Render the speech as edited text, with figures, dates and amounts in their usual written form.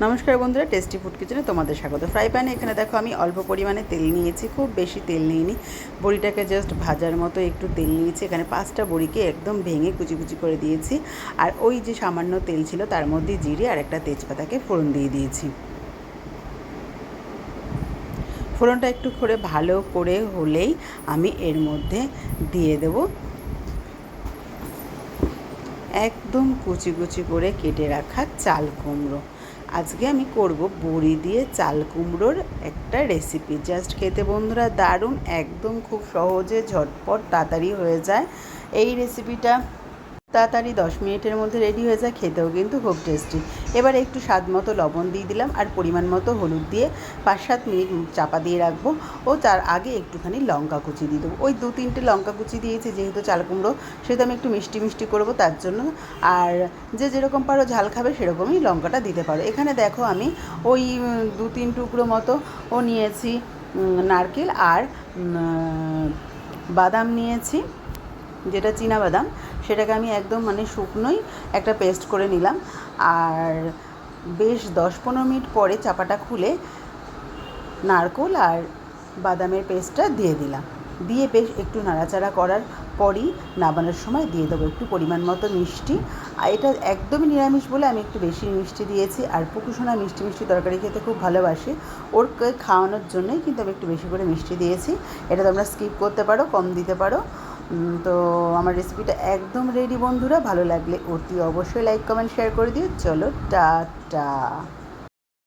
নমস্কার বন্ধুরা, tasty food কিচেনে তোমাদের স্বাগত। ফ্রাই প্যানে এখানে দেখো আমি অল্প পরিমাণে তেল নিয়েছি, খুব বেশি তেল নিইনি। বড়িটাকে জাস্ট ভাজার মতো একটু তেল নিয়েছি। এখানে 5টা বড়িকে একদম ভেঙে কুচি কুচি করে দিয়েছি। আর ওই যে সামান্য তেল ছিল তার মধ্যে জিরে আর একটা তেজপাতাকে ফোড়ন দিয়ে দিয়েছি। ফোড়নটা একটু করে ভালো করে হলেই আমি এর মধ্যে দিয়ে দেব একদম কুচি কুচি করে কেটে রাখা চাল কুমড়ো। আজকে আমি করব বড়ি দিয়ে চাল কুমড়োর একটা রেসিপি। জাস্ট খেতে বন্ধুরা দারুণ, একদম খুব সহজে ঝটপট তাড়াতাড়ি হয়ে যায় এই রেসিপিটা। তাড়াতাড়ি 10 মিনিটের মধ্যে রেডি হয়ে যায়, খেতেও কিন্তু খুব টেস্টি। এবার একটু স্বাদ মতো লবণ দিয়ে দিলাম আর পরিমাণ মতো হলুদ দিয়ে 5-7 মিনিট চাপা দিয়ে রাখবো। ও তার আগে একটুখানি লঙ্কা কুচি দিয়ে দেবো। ওই 2-3টে লঙ্কা কুচি দিয়েছি, যেহেতু চাল কুমড়ো সেহেতু আমি একটু মিষ্টি মিষ্টি করবো তার জন্য। আর যে যেরকম পারো ঝাল খাবে সেরকমই লঙ্কাটা দিতে পারো। এখানে দেখো আমি ওই 2-3 টুকরো মতো নিয়েছি নারকেল আর বাদাম নিয়েছি, যেটা চীনা বাদাম, সেটাকে আমি একদম শুকনোই একটা পেস্ট করে নিলাম। আর বেশ 10-15 মিনিট পরে চাপাটা খুলে নারকেল আর বাদামের পেস্টটা দিয়ে দিলাম। দিয়ে বেশ একটু নাড়াচাড়া করার পরই নামানোর সময় দিয়ে দেবো একটু পরিমাণ মতো মিষ্টি। আর এটা একদমই নিরামিষ বলে আমি একটু বেশি মিষ্টি দিয়েছি। আর পুকুসোনা মিষ্টি মিষ্টি তরকারি খেতে খুব ভালোবাসে, ওরকে খাওয়ানোর জন্যই কিন্তু আমি একটু বেশি করে মিষ্টি দিয়েছি। এটা তোমরা স্কিপ করতে পারো, কম দিতে পারো। তো আমার রেসিপিটা একদম রেডি বন্ধুরা। ভালো লাগলে অতি অবশ্যই লাইক কমেন্ট শেয়ার করে দিও। চলো টাটা।